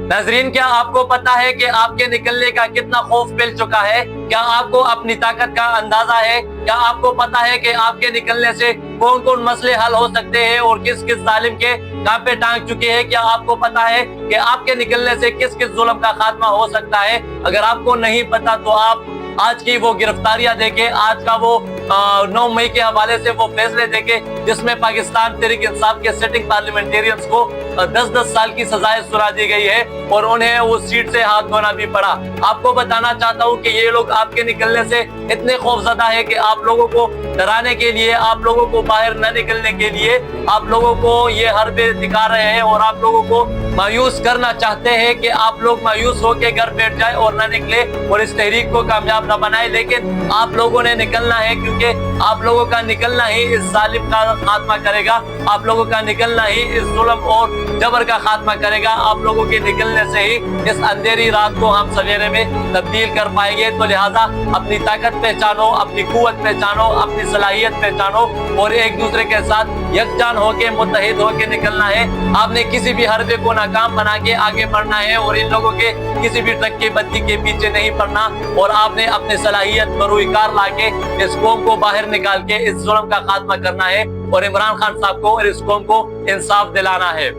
नाज़रीन, क्या आपको पता है कि आपके निकलने का कितना खौफ मिल चुका है? क्या आपको अपनी ताकत का अंदाजा है? क्या आपको पता है कि आपके निकलने से कौन कौन मसले हल हो सकते हैं और किस किस जालिम के कांपे टांग चुके हैं? क्या आपको पता है कि आपके निकलने से किस किस जुल्म का खात्मा हो सकता है? अगर आपको नहीं पता तो आप आज की वो गिरफ्तारियां देखें, आज का वो 9 मई के हवाले से वो फैसले देखें जिसमें पाकिस्तान तहरीक इंसाफ के सिटिंग पार्लियामेंटेरियंस को 10-10 साल की सजाएं सुना दी गई है और उन्हें उस सीट से हाथ धोना भी पड़ा। आपको बताना चाहता हूं कि ये लोग आपके निकलने से इतने खौफजदा है कि आप लोगों को डराने के लिए, आप लोगों को बाहर न निकलने के लिए आप लोगों को ये हरबे दिखा रहे हैं और आप लोगों को मायूस करना चाहते हैं कि आप लोग मायूस होकर घर बैठ जाए और न निकले और इस तहरीक को कामयाब न बनाए। लेकिन आप लोगों ने निकलना है, क्योंकि आप लोगों का निकलना ही इस जालिम का खात्मा करेगा, आप लोगों का निकलना ही इस जुल्म और जबर का खात्मा करेगा। आप लोगों के निकलने से ही इस अंधेरी रात को हम सवेरे में तब्दील कर पाएंगे। तो लिहाजा अपनी ताकत पहचानो, अपनी कुव्वत पहचानो, अपनी सलाहियत पहचानो और एक दूसरे के साथ यकजान होके मुत्तहिद होके निकलना है। आपने किसी भी हरबे को नाकाम बना के आगे बढ़ना है और इन लोगों के किसी भी ट्रक की बत्ती के पीछे नहीं पड़ना और आपने अपने सलाहियत बरूईकार लाके इस कौम को बाहर निकाल के इस जुल्म का खात्मा करना है और इमरान खान साहब को और इस कौम को इंसाफ दिलाना है।